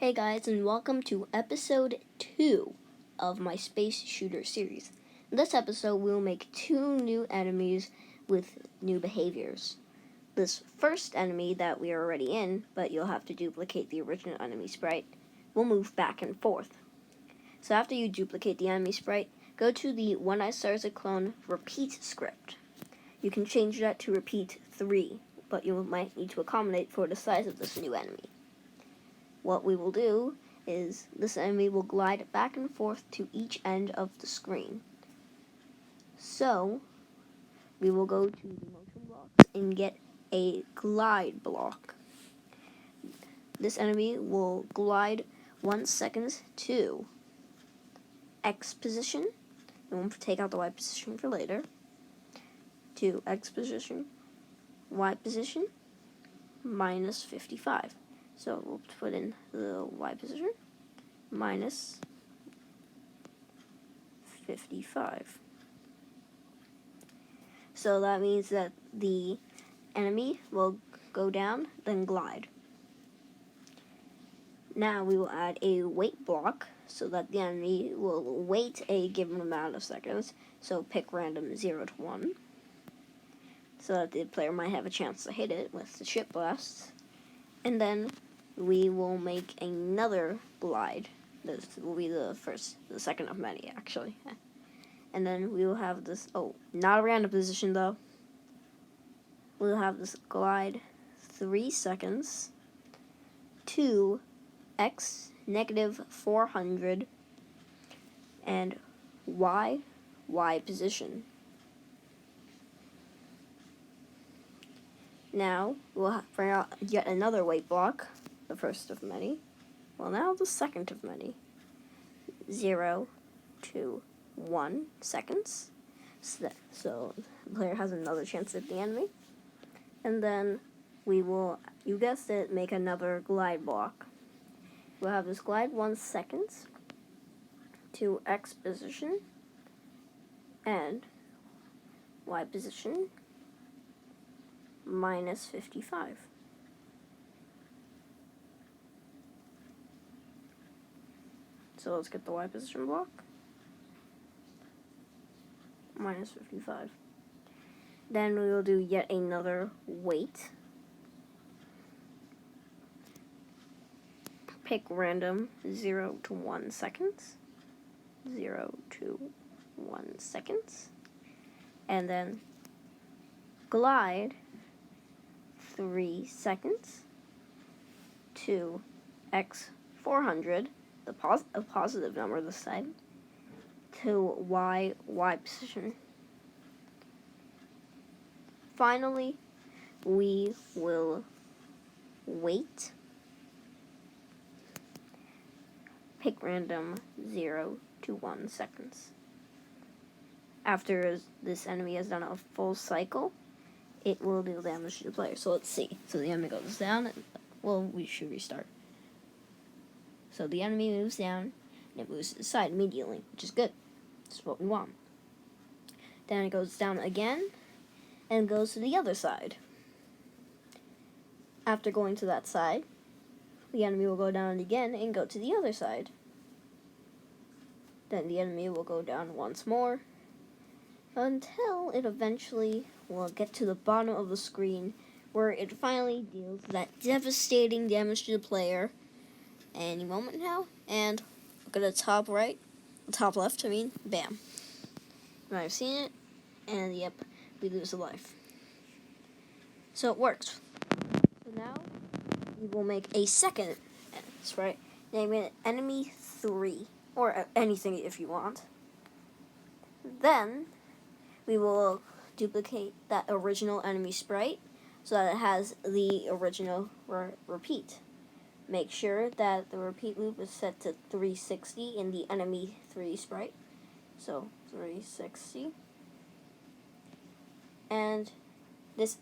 Hey guys, and welcome to episode 2 of my Space Shooter series. In this episode, we'll make 2 new enemies with new behaviors. This first enemy that we are already in, but you'll have to duplicate the original enemy sprite, will move back and forth. So after you duplicate the enemy sprite, go to the When I Start as a Clone repeat script. You can change that to repeat 3, but you might need to accommodate for the size of this new enemy. What we will do is this enemy will glide back and forth to each end of the screen. So we will go to the motion blocks and get a glide block. This enemy will glide 1 second to X position, and we'll take out the Y position for later, to X position, Y position, minus 55. So we'll put in the Y position, minus 55. So that means that the enemy will go down, then glide. Now we will add a wait block so that the enemy will wait a given amount of seconds. So pick random 0 to 1. So that the player might have a chance to hit it with the chip blast. And then we will make another glide. This will be the second of many, actually. And then we will have this, not a random position though. We'll have this glide 3 seconds to X negative 400 and Y position. Now we'll bring out yet another wait block, the first of many. Well, now the second of many. 0 to 1 seconds. So the player has another chance at the enemy. And then we will, you guessed it, make another glide block. We'll have this glide 1 second to X position and Y position minus 55. So let's get the Y position block. Minus 55. Then we will do yet another wait. Pick random 0 to 1 seconds. 0 to 1 seconds. And then glide 3 seconds to X 400, a positive number this time, to Y position. Finally, we will wait. Pick random 0 to 1 seconds. After this enemy has done a full cycle, it will deal damage to the player. So let's see. So the enemy goes down, we should restart. So the enemy moves down, and it moves to the side immediately, which is good. That's what we want. Then it goes down again, and goes to the other side. After going to that side, the enemy will go down again and go to the other side. Then the enemy will go down once more, until it eventually will get to the bottom of the screen, where it finally deals that devastating damage to the player any moment now. And look at the top left, bam. You might have seen it, and yep, we lose a life. So it works. So now we will make a second sprite, name it enemy 3, or anything if you want. Then we will duplicate that original enemy sprite so that it has the original repeat. Make sure that the repeat loop is set to 360 in the enemy 3 sprite. So 360. And this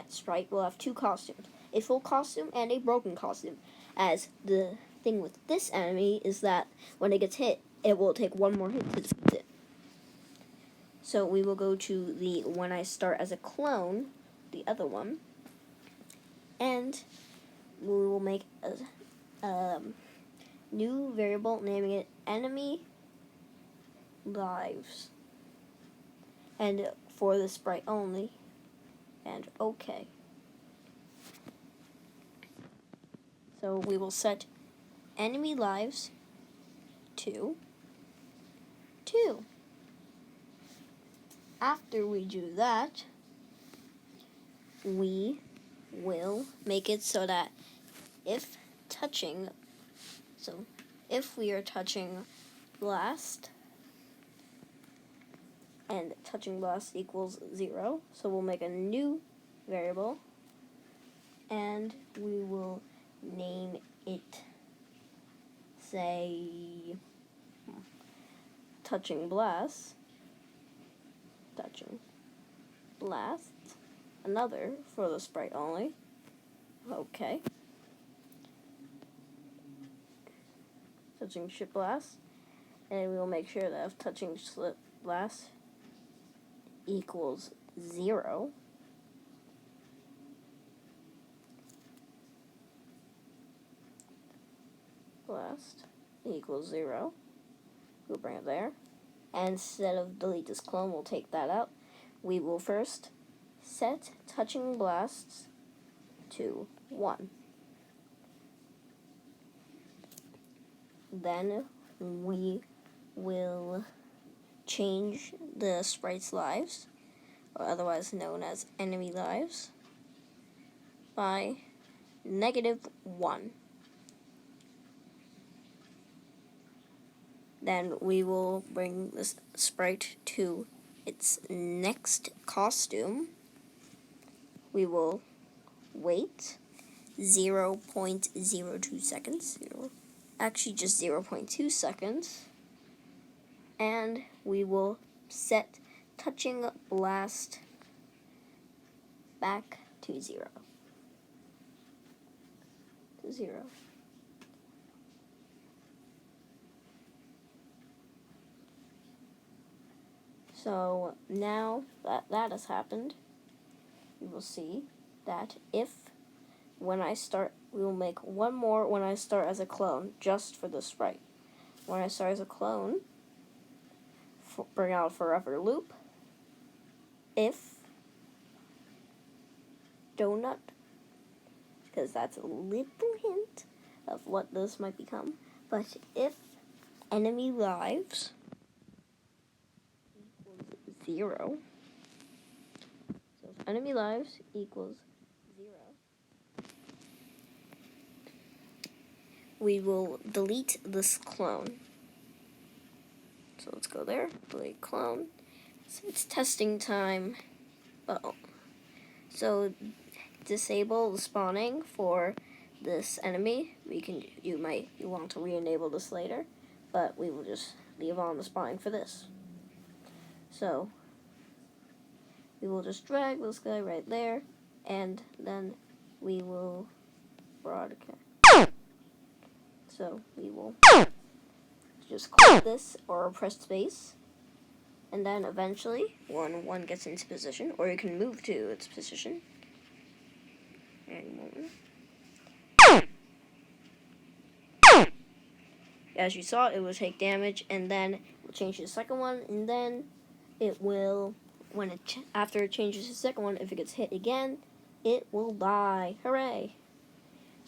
sprite will have 2 costumes, a full costume and a broken costume, as the thing with this enemy is that when it gets hit, it will take 1 more hit to defeat it. So we will go to the When I Start as a Clone, the other one, and we will make a new variable, naming it enemy lives. And for the sprite only. And OK. So we will set enemy lives to 2. After we do that, we will make it so that if we are touching blast, and touching blast equals 0, so we'll make a new variable, and we will name it, say, touching blast, another for the sprite only. OK. Touching ship blast, and we will make sure that if touching slip blast equals 0, blast equals 0, we'll bring it there. And instead of delete this clone, we'll take that out. We will first set touching blasts to 1. Then we will change the sprite's lives, or otherwise known as enemy lives, by -1. Then we will bring this sprite to its next costume. We will wait 0.02 seconds, actually just 0.2 seconds, and we will set touching blast back to 0. So now that has happened, you will see that when I start, we will make one more when I start as a clone, just for the sprite. When I start as a clone, bring out forever loop, if donut, because that's a little hint of what this might become, but if enemy lives equals 0, so if enemy lives equals 0, we will delete this clone. So let's go there, delete clone. So it's testing time. So disable the spawning for this enemy. You want to re-enable this later, but we will just leave on the spawning for this. So we will just drag this guy right there, and then we will broadcast. So we will just click this or press space, and then eventually when one gets into position, or you can move to its position. As you saw, it will take damage, and then we'll change to the second one, and then it will, after it changes to the second one, if it gets hit again, it will die. Hooray!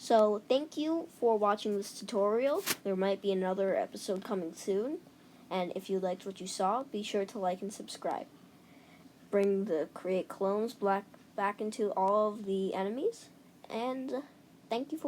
So thank you for watching this tutorial. There might be another episode coming soon, and if you liked what you saw, be sure to like and subscribe. Bring the create clones back into all of the enemies, and thank you for